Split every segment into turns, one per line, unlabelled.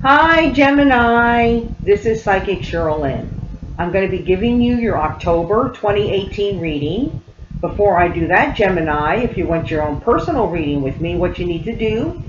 Hi, Gemini. This is Psychic Cheryl Lynn. I'm going to be giving you your October 2018 reading. Before I do that, Gemini, if you want your own personal reading with me, what you need to do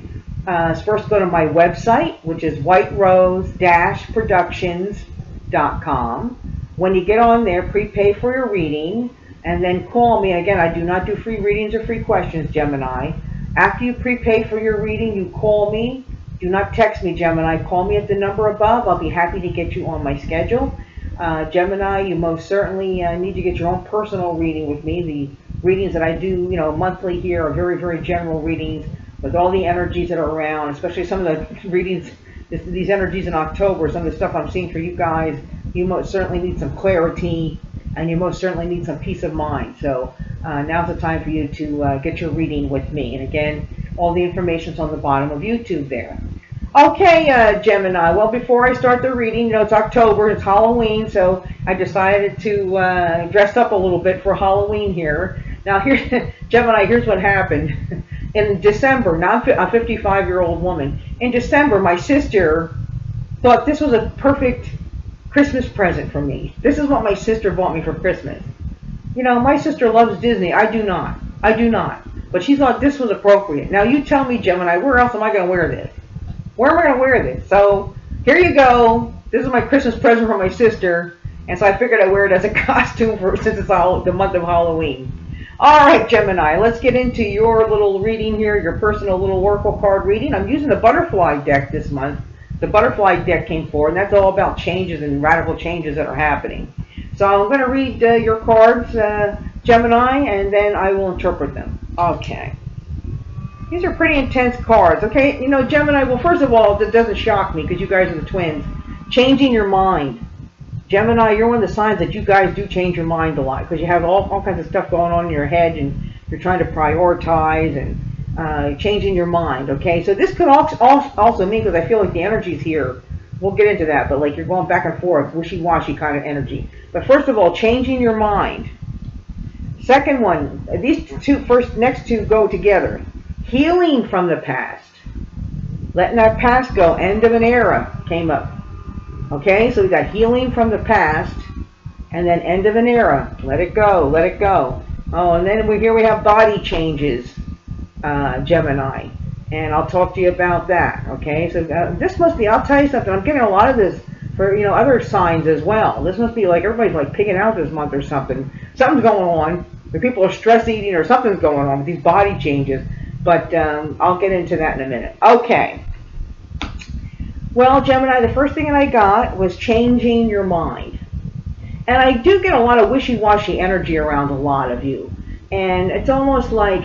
is first go to my website, which is whiterose-productions.com. When you get on there, prepay for your reading, and then call me. Again, I do not do free readings or free questions, Gemini. After you prepay for your reading, you call me. Do not text me, Gemini. Call me at the number above. I'll be happy to get you on my schedule. Gemini, you most certainly need to get your own personal reading with me. The readings that I do, monthly here are very, very general readings with all the energies that are around, especially some of the readings, these energies in October, some of the stuff I'm seeing for you guys. You most certainly need some clarity, and you most certainly need some peace of mind. So now's the time for you to get your reading with me. And again, all the information's on the bottom of YouTube there. Okay, Gemini, well, before I start the reading, it's October, it's Halloween, so I decided to dress up a little bit for Halloween here. Now, Gemini, here's what happened. In December, now I'm a 55-year-old woman. In December, my sister thought this was a perfect Christmas present for me. This is what my sister bought me for Christmas. My sister loves Disney. I do not. But she thought this was appropriate. Now, you tell me, Gemini, where else am I going to wear this? Where am I going to wear this? So, here you go. This is my Christmas present from my sister. And so I figured I'd wear it as a costume since it's the month of Halloween. All right, Gemini, let's get into your little reading here, your personal little oracle card reading. I'm using the butterfly deck this month. The butterfly deck came forward, and that's all about changes and radical changes that are happening. So I'm going to read your cards, Gemini, and then I will interpret them. Okay. These are pretty intense cards, okay? Gemini, well, first of all, that doesn't shock me because you guys are the twins. Changing your mind. Gemini, you're one of the signs that you guys do change your mind a lot because you have all kinds of stuff going on in your head and you're trying to prioritize and changing your mind, okay? So this could also mean, because I feel like the energy's here, we'll get into that, but like you're going back and forth, wishy-washy kind of energy. But first of all, changing your mind. Second one, these next two go together. Healing from the past. Letting that past go. End of an era came up. Okay, so we got healing from the past, and then end of an era. Let it go, let it go. Oh, and then here we have body changes, Gemini. And I'll talk to you about that. Okay, so this must be, I'll tell you something, I'm getting a lot of this for, other signs as well. This must be like everybody's like pigging out this month or something. Something's going on. The people are stress eating or something's going on with these body changes. But I'll get into that in a minute. Okay. Well, Gemini, the first thing that I got was changing your mind. And I do get a lot of wishy-washy energy around a lot of you. And it's almost like,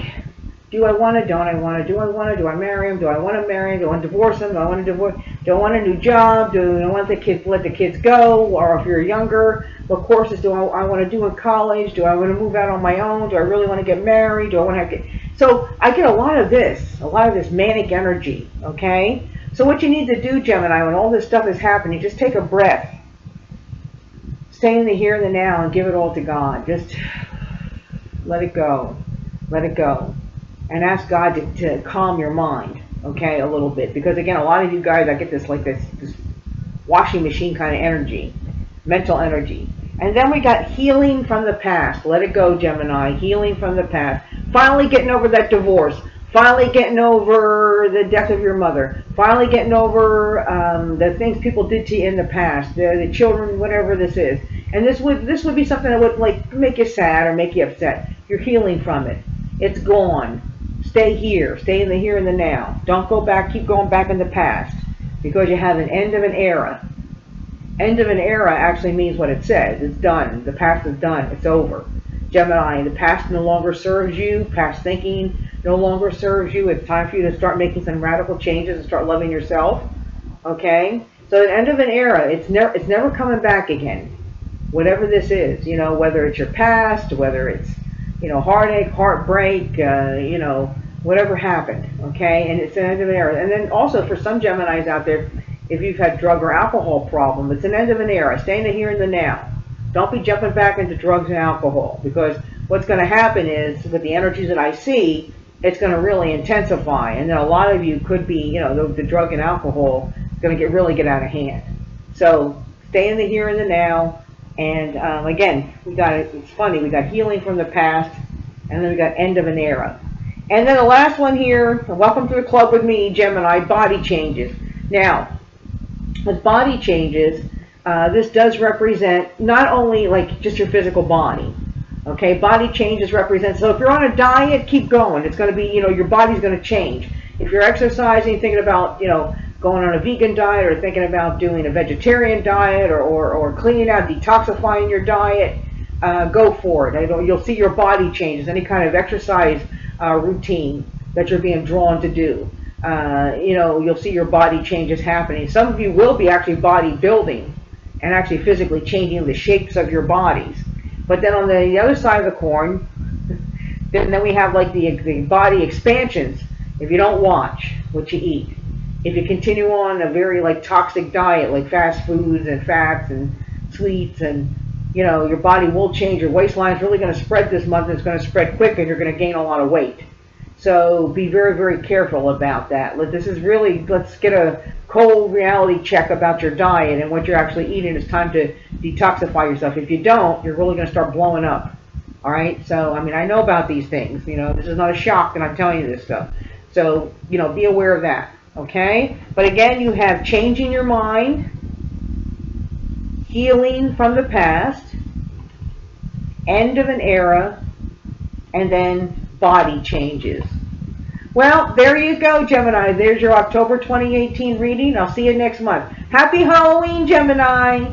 do I want to, don't I want to, do I want to, do I marry him, do I want to marry him, do I want to divorce him, do I want to divorce, do I want a new job, do I want let the kids go, or if you're younger, what courses do I want to do in college, do I want to move out on my own, do I really want to get married, do I want to have kids? So I get a lot of this manic energy, okay? So what you need to do, Gemini, when all this stuff is happening, just take a breath. Stay in the here and the now and give it all to God. Just let it go. Let it go. And ask God to calm your mind, okay, a little bit. Because again, a lot of you guys, I get this washing machine kind of energy, mental energy. And then we got healing from the past. Let it go, Gemini. Healing from the past. Finally getting over that divorce. Finally getting over the death of your mother. Finally getting over the things people did to you in the past. The children, whatever this is. And this would be something that would like make you sad or make you upset. You're healing from it. It's gone. Stay here. Stay in the here and the now. Don't go back. Keep going back in the past. Because you have an end of an era. End of an era actually means what it says. It's done. The past is done. It's over. Gemini, the past no longer serves you. Past thinking no longer serves you. It's time for you to start making some radical changes and start loving yourself. Okay? So the end of an era, it's never coming back again. Whatever this is, whether it's your past, whether it's, heartache, heartbreak, whatever happened. Okay? And it's an end of an era. And then also for some Geminis out there, if you've had drug or alcohol problem, it's an end of an era. Stay in the here and the now. Don't be jumping back into drugs and alcohol, because what's going to happen is, with the energies that I see, it's going to really intensify. And then a lot of you could be, the drug and alcohol going to really get out of hand. So stay in the here and the now. And again, it's funny, we got healing from the past, and then we got end of an era. And then the last one here, welcome to the club with me, Gemini, body changes. Now, with body changes, this does represent not only like just your physical body. Okay, body changes represent, so if you're on a diet, keep going. It's going to be, your body's going to change. If you're exercising, thinking about, going on a vegan diet, or thinking about doing a vegetarian diet, or cleaning out, detoxifying your diet, go for it. You'll see your body changes. Any kind of exercise routine that you're being drawn to do, you'll see your body changes happening. Some of you will be actually bodybuilding and actually physically changing the shapes of your bodies. But then on the other side of the coin, then we have like the body expansions. If you don't watch what you eat, if you continue on a very like toxic diet, like fast foods and fats and sweets, and your body will change. Your waistline is really going to spread this month, and it's going to spread quick, and you're going to gain a lot of weight. So be very, very careful about that. Let's get a cold reality check about your diet and what you're actually eating. It's time to detoxify yourself. If you don't, you're really going to start blowing up. All right? So, I know about these things. This is not a shock that I'm telling you this stuff. So, be aware of that. Okay? But again, you have changing your mind, healing from the past, end of an era, and then body changes. Well, there you go, Gemini. There's your October 2018 reading. I'll see you next month. Happy Halloween, Gemini!